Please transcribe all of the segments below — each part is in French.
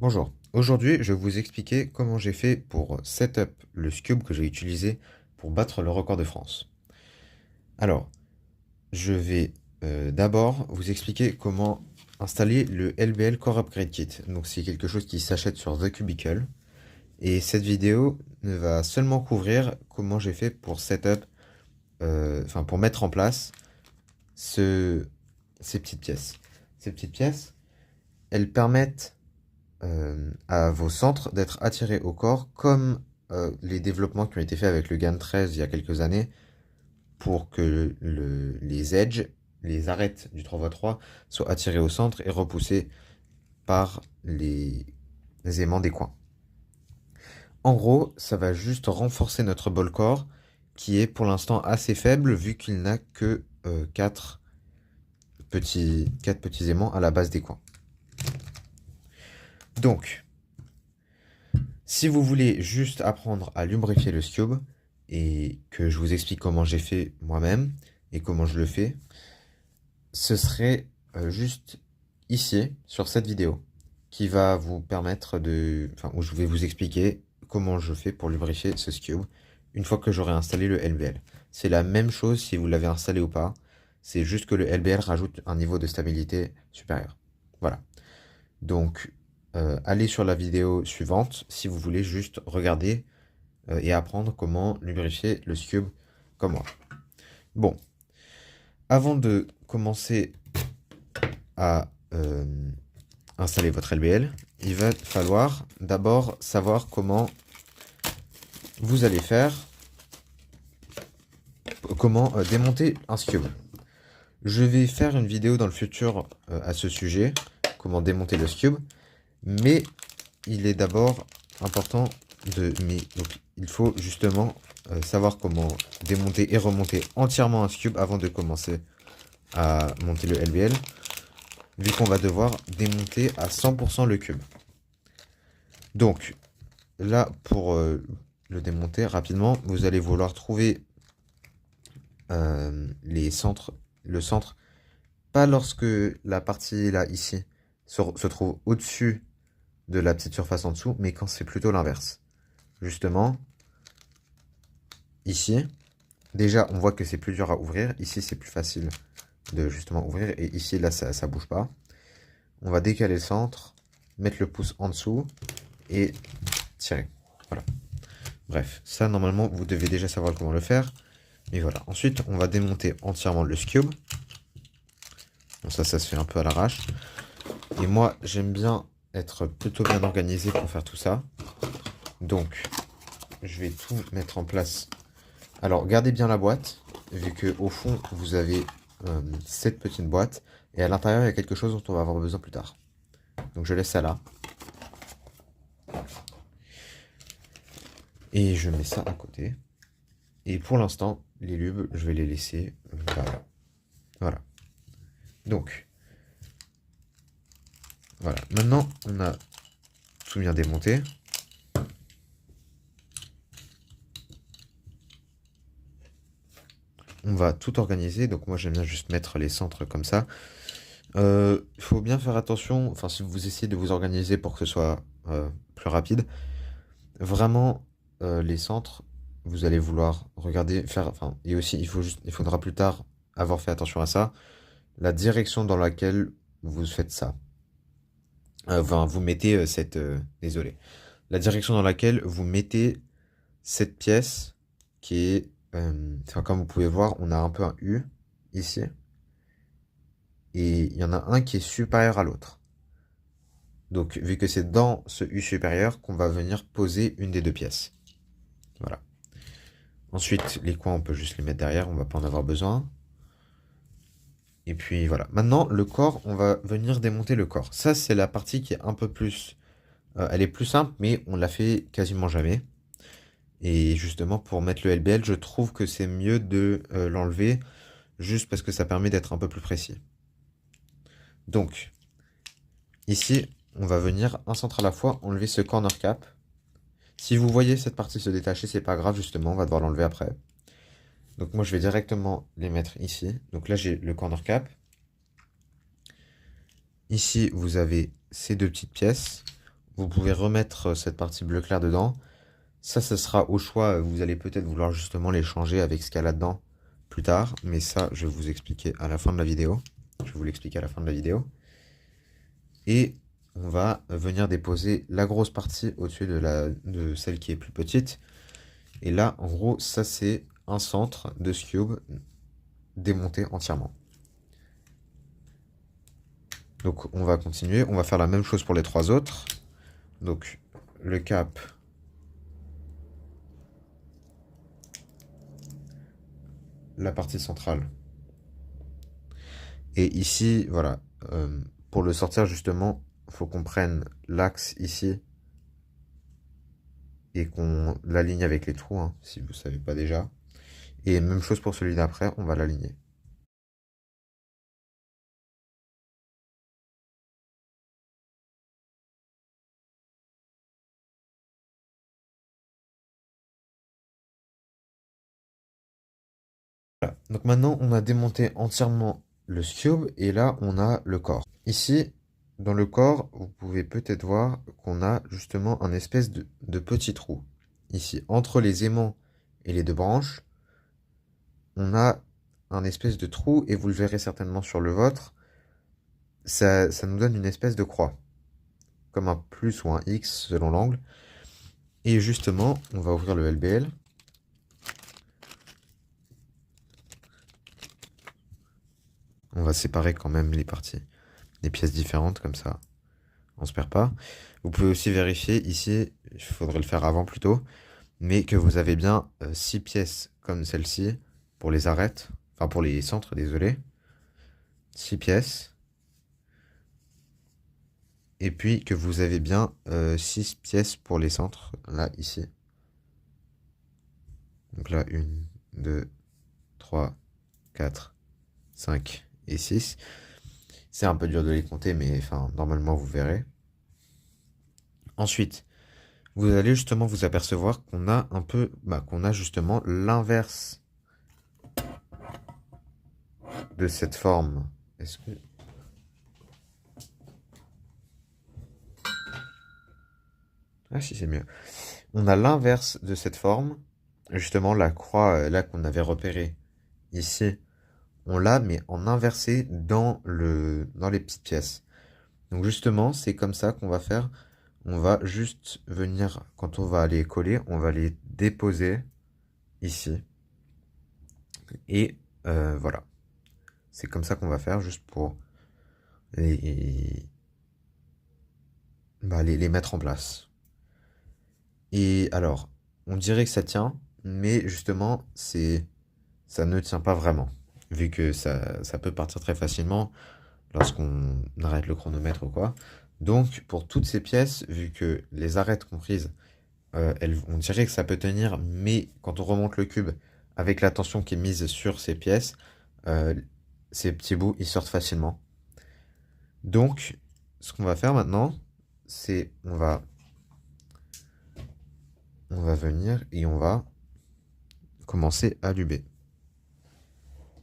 Bonjour, aujourd'hui je vais vous expliquer comment j'ai fait pour setup le Scube que j'ai utilisé pour battre le record de France. Alors, je vais d'abord vous expliquer comment installer le LBL Core Upgrade Kit. Donc c'est quelque chose qui s'achète sur The Cubicle. Et cette vidéo ne va seulement couvrir comment j'ai fait pour setup, pour mettre en place ces petites pièces. Ces petites pièces, elles permettent à vos centres d'être attirés au corps, comme les développements qui ont été faits avec le GAN 13 il y a quelques années, pour que les edges, les arêtes du 3x3, soient attirés au centre et repoussés par les aimants des coins. En gros, ça va juste renforcer notre ball core, qui est pour l'instant assez faible, vu qu'il n'a que 4 petits aimants à la base des coins. Donc, si vous voulez juste apprendre à lubrifier le Scube, et que je vous explique comment j'ai fait moi-même, et comment je le fais, ce serait juste ici, sur cette vidéo, qui va vous permettre de... Enfin, où je vais vous expliquer comment je fais pour lubrifier ce Scube, une fois que j'aurai installé le LBL. C'est la même chose si vous l'avez installé ou pas, c'est juste que le LBL rajoute un niveau de stabilité supérieur. Voilà. Donc, allez sur la vidéo suivante si vous voulez juste regarder et apprendre comment lubrifier le Scube comme moi. Bon, avant de commencer à installer votre LBL, il va falloir d'abord savoir comment vous allez faire, comment démonter un Scube. Je vais faire une vidéo dans le futur à ce sujet, comment démonter le Scube, mais il est d'abord important donc, il faut justement savoir comment démonter et remonter entièrement un Scube avant de commencer à monter le LBL, vu qu'on va devoir démonter à 100% le cube. Donc, là, pour le démonter rapidement, vous allez vouloir trouver le centre, pas lorsque la partie là, ici, se trouve au-dessus de la petite surface en dessous, mais quand c'est plutôt l'inverse. Justement, ici, déjà, on voit que c'est plus dur à ouvrir. Ici, c'est plus facile de justement ouvrir. Et ici, là, ça bouge pas. On va décaler le centre, mettre le pouce en dessous et tirer. Voilà. Bref, ça, normalement, vous devez déjà savoir comment le faire. Mais voilà. Ensuite, on va démonter entièrement le Scube. Bon, ça se fait un peu à l'arrache. Et moi, j'aime bien être plutôt bien organisé pour faire tout ça. Donc, je vais tout mettre en place. Alors, gardez bien la boîte, vu que au fond, vous avez cette petite boîte. Et à l'intérieur, il y a quelque chose dont on va avoir besoin plus tard. Donc, je laisse ça là. Et je mets ça à côté. Et pour l'instant, les lubes, je vais les laisser là. Voilà. Donc, voilà. Maintenant, on a tout bien démonté. On va tout organiser. Donc moi, j'aime bien juste mettre les centres comme ça. Il faut bien faire attention. Enfin, si vous essayez de vous organiser pour que ce soit plus rapide, vraiment, les centres, vous allez vouloir regarder, faire. Enfin, et aussi, il faudra plus tard avoir fait attention à ça. La direction dans laquelle vous faites ça. Enfin, vous mettez cette... désolé. La direction dans laquelle vous mettez cette pièce qui est... enfin, comme vous pouvez voir, on a un peu un U ici. Et il y en a un qui est supérieur à l'autre. Donc, vu que c'est dans ce U supérieur qu'on va venir poser une des deux pièces. Voilà. Ensuite, les coins, on peut juste les mettre derrière, on va pas en avoir besoin. Et puis voilà. Maintenant, le corps, on va venir démonter le corps. Ça, c'est la partie qui est un peu plus... elle est plus simple, mais on la fait quasiment jamais. Et justement, pour mettre le LBL, je trouve que c'est mieux de l'enlever, juste parce que ça permet d'être un peu plus précis. Donc, ici, on va venir un centre à la fois enlever ce corner cap. Si vous voyez cette partie se détacher, c'est pas grave, justement, on va devoir l'enlever après. Donc moi, je vais directement les mettre ici. Donc là, j'ai le corner cap. Ici, vous avez ces deux petites pièces. vous pouvez remettre cette partie bleu clair dedans. Ça, ce sera au choix. Vous allez peut-être vouloir justement les changer avec ce qu'il y a là-dedans plus tard. Mais ça, je vais vous expliquer à la fin de la vidéo. Je vais vous l'expliquer à la fin de la vidéo. Et on va venir déposer la grosse partie au-dessus de celle qui est plus petite. Et là, en gros, ça, c'est un centre de ce cube démonté entièrement. Donc, on va continuer. On va faire la même chose pour les trois autres. Donc, le cap... la partie centrale. Et ici, voilà, pour le sortir justement, il faut qu'on prenne l'axe ici et qu'on l'aligne avec les trous, hein, si vous ne savez pas déjà. Et même chose pour celui d'après, on va l'aligner. Voilà. Donc maintenant, on a démonté entièrement le cube et là, on a le corps. Ici, dans le corps, vous pouvez peut-être voir qu'on a justement un espèce de petit trou. Ici, entre les aimants et les deux branches, on a un espèce de trou, et vous le verrez certainement sur le vôtre, ça nous donne une espèce de croix, comme un plus ou un X selon l'angle. Et justement, on va ouvrir le LBL. On va séparer quand même les parties, des pièces différentes, comme ça, on se perd pas. Vous pouvez aussi vérifier ici, il faudrait le faire avant plutôt, mais que vous avez bien 6 pièces comme celle-ci, pour les arêtes, enfin pour les centres, désolé. 6 pièces. Et puis que vous avez bien 6 pièces pour les centres, là, ici. Donc là, 1, 2, 3, 4, 5 et 6. C'est un peu dur de les compter, mais enfin, normalement, vous verrez. Ensuite, vous allez justement vous apercevoir qu'on a un peu, qu'on a justement l'inverse de cette forme. Est-ce que... Ah si, c'est mieux. On a l'inverse de cette forme, justement la croix là qu'on avait repérée ici, on l'a mais en inversé dans les petites pièces. Donc justement, c'est comme ça qu'on va faire. On va juste venir, quand on va les coller, on va les déposer ici. Et voilà. C'est comme ça qu'on va faire, juste pour les, les mettre en place. Et alors, on dirait que ça tient, mais justement, ça ne tient pas vraiment, vu que ça peut partir très facilement lorsqu'on arrête le chronomètre ou quoi. Donc, pour toutes ces pièces, vu que les arêtes comprises, on dirait que ça peut tenir, mais quand on remonte le cube avec la tension qui est mise sur ces pièces, euh, ces petits bouts, ils sortent facilement. Donc, ce qu'on va faire maintenant, c'est on va venir et on va commencer à luber.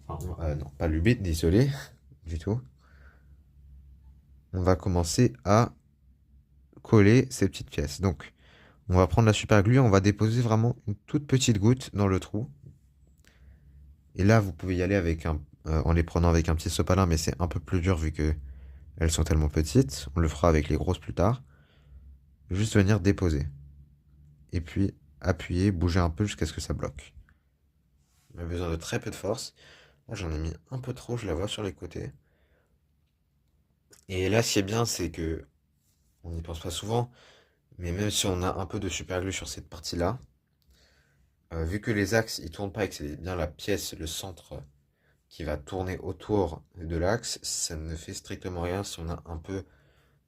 Enfin, non, pas luber, désolé, du tout. On va commencer à coller ces petites pièces. Donc, on va prendre la super glue, on va déposer vraiment une toute petite goutte dans le trou. Et là, vous pouvez y aller avec en les prenant avec un petit sopalin, mais c'est un peu plus dur vu que elles sont tellement petites. On le fera avec les grosses plus tard. Juste venir déposer. Et puis appuyer, bouger un peu jusqu'à ce que ça bloque. On a besoin de très peu de force. Là, j'en ai mis un peu trop, je la vois sur les côtés. Et là, ce qui est bien, c'est que on n'y pense pas souvent, mais même si on a un peu de super glue sur cette partie-là, vu que les axes ils tournent pas et que c'est bien la pièce, le centre qui va tourner autour de l'axe, ça ne fait strictement rien si on a un peu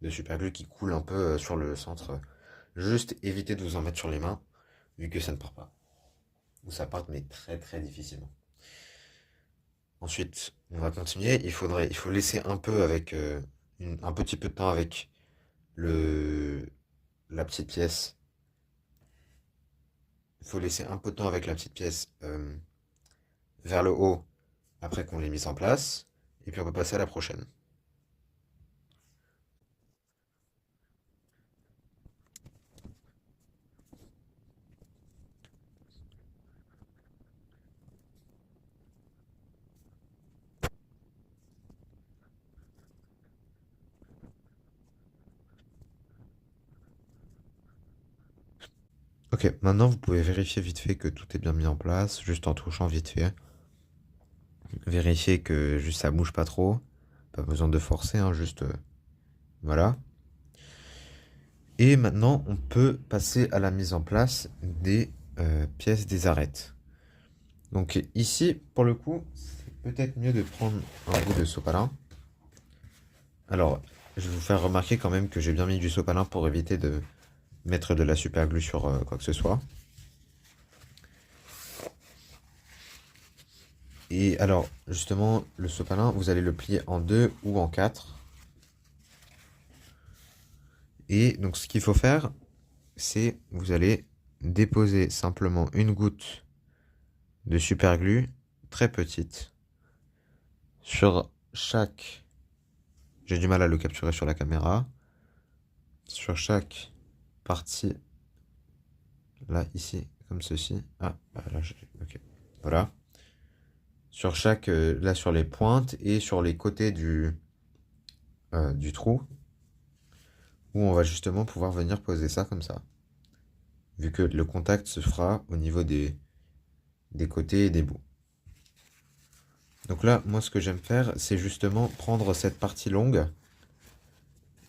de super glue qui coule un peu sur le centre. Juste évitez de vous en mettre sur les mains, vu que ça ne part pas. Ou ça part, mais très très difficilement. Ensuite, on va continuer. Il faut laisser un peu avec un petit peu de temps avec le la petite pièce. Il faut laisser un peu de temps avec la petite pièce vers le haut après qu'on l'ait mise en place. Et puis on peut passer à la prochaine. Ok, maintenant vous pouvez vérifier vite fait que tout est bien mis en place, juste en touchant vite fait. Vérifier que juste ça bouge pas trop. Pas besoin de forcer, hein, juste voilà. Et maintenant, on peut passer à la mise en place des pièces des arêtes. Donc ici, pour le coup, c'est peut-être mieux de prendre un bout de sopalin. Alors, je vais vous faire remarquer quand même que j'ai bien mis du sopalin pour éviter de mettre de la super glue sur quoi que ce soit. Et alors, justement, le sopalin, vous allez le plier en 2 ou en 4. Et donc, ce qu'il faut faire, c'est vous allez déposer simplement une goutte de super glue très petite sur chaque... J'ai du mal à le capturer sur la caméra. Sur chaque partie, là, ici, comme ceci. Ah, bah là, ok. Voilà. Sur chaque, là, sur les pointes et sur les côtés du trou, où on va justement pouvoir venir poser ça comme ça. Vu que le contact se fera au niveau des côtés et des bouts. Donc là, moi, ce que j'aime faire, c'est justement prendre cette partie longue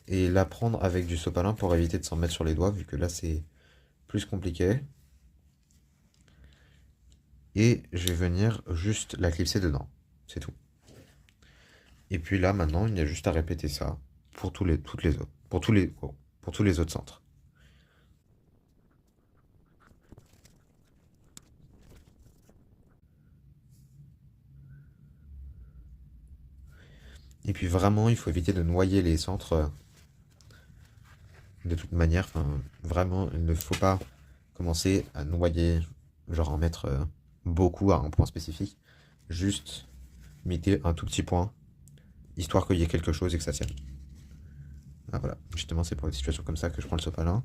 et la prendre avec du sopalin pour éviter de s'en mettre sur les doigts, vu que là, c'est plus compliqué. Et je vais venir juste la clipser dedans. C'est tout. Et puis là, maintenant, il y a juste à répéter ça pour toutes les autres, pour tous les autres centres. Et puis vraiment, il faut éviter de noyer les centres de toute manière. Enfin, vraiment, il ne faut pas commencer à noyer, genre en mettre beaucoup à un point spécifique. Juste mettez un tout petit point, histoire qu'il y ait quelque chose et que ça tienne. Ah, voilà, justement, c'est pour des situations comme ça que je prends le sopalin.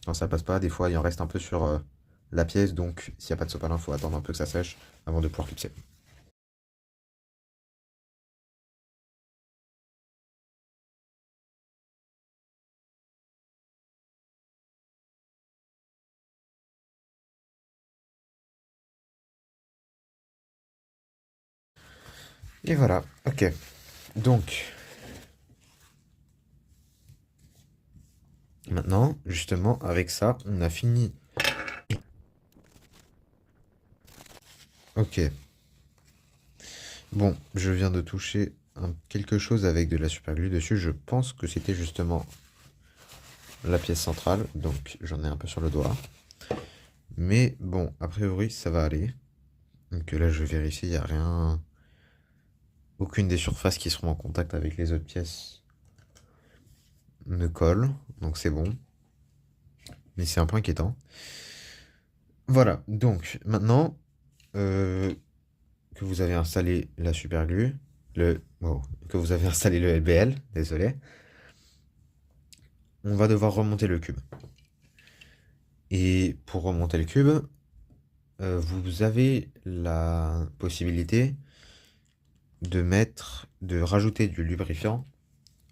Quand ça passe pas, des fois, il en reste un peu sur la pièce, donc s'il n'y a pas de sopalin, il faut attendre un peu que ça sèche avant de pouvoir clipser. Et voilà, ok. Donc, maintenant, justement, avec ça, on a fini. Ok. Bon, je viens de toucher quelque chose avec de la super glue dessus. Je pense que c'était justement la pièce centrale, donc j'en ai un peu sur le doigt. Mais bon, a priori, ça va aller. Donc là, je vais vérifier, il n'y a rien... Aucune des surfaces qui seront en contact avec les autres pièces ne colle, donc c'est bon. Mais c'est un peu inquiétant. Voilà, donc maintenant que vous avez installé la superglue, que vous avez installé le LBL, désolé, on va devoir remonter le cube. Et pour remonter le cube, vous avez la possibilité de rajouter du lubrifiant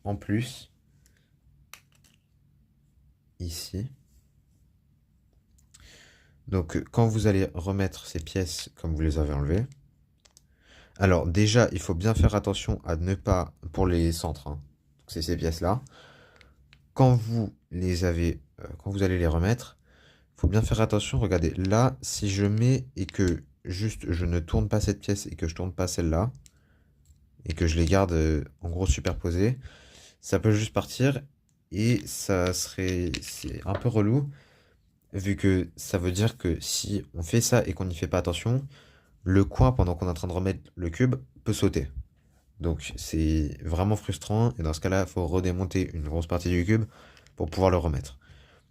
en plus ici. Donc quand vous allez remettre ces pièces comme vous les avez enlevées, alors déjà il faut bien faire attention à ne pas, pour les centres, hein, c'est ces pièces-là, quand vous les avez, quand vous allez les remettre, il faut bien faire attention. Regardez, là, si je mets et que juste je ne tourne pas cette pièce et que je tourne pas celle-là, et que je les garde en gros superposées, ça peut juste partir et c'est un peu relou, vu que ça veut dire que si on fait ça et qu'on n'y fait pas attention, le coin pendant qu'on est en train de remettre le cube peut sauter. Donc c'est vraiment frustrant et dans ce cas-là, il faut redémonter une grosse partie du cube pour pouvoir le remettre.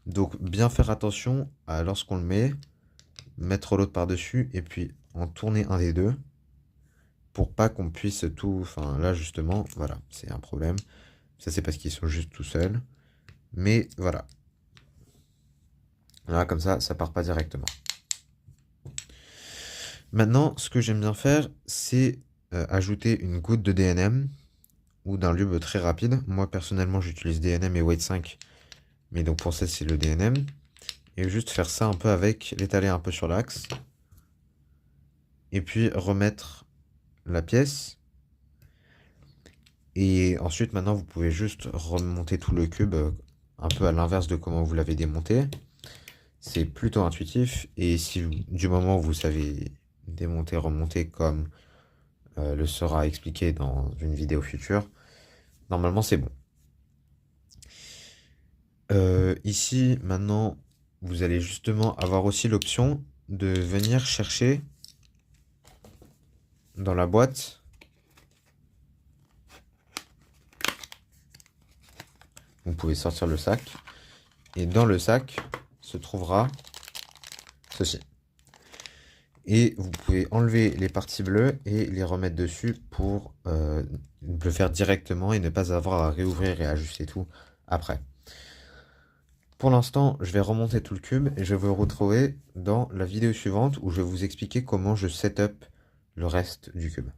Donc bien faire attention à lorsqu'on le met, mettre l'autre par-dessus et puis en tourner un des deux pour pas qu'on puisse tout... Enfin là justement, voilà, c'est un problème. Ça c'est parce qu'ils sont juste tout seuls. Mais voilà. Là comme ça part pas directement. Maintenant, ce que j'aime bien faire, c'est ajouter une goutte de DNM ou d'un lube très rapide. Moi personnellement j'utilise DNM et Weight 5. Mais donc pour ça c'est le DNM. et juste faire ça un peu avec, l'étaler un peu sur l'axe. Et puis remettre la pièce. Et ensuite, maintenant, vous pouvez juste remonter tout le cube un peu à l'inverse de comment vous l'avez démonté. C'est plutôt intuitif. Et si du moment où vous savez démonter, remonter comme le sera expliqué dans une vidéo future, normalement c'est bon. Ici, maintenant, vous allez justement avoir aussi l'option de venir chercher dans la boîte. Vous pouvez sortir le sac. Et dans le sac se trouvera ceci. Et vous pouvez enlever les parties bleues et les remettre dessus pour le faire directement et ne pas avoir à réouvrir et ajuster tout après. Pour l'instant, je vais remonter tout le cube et je vais vous retrouver dans la vidéo suivante où je vais vous expliquer comment je set up le reste du cube.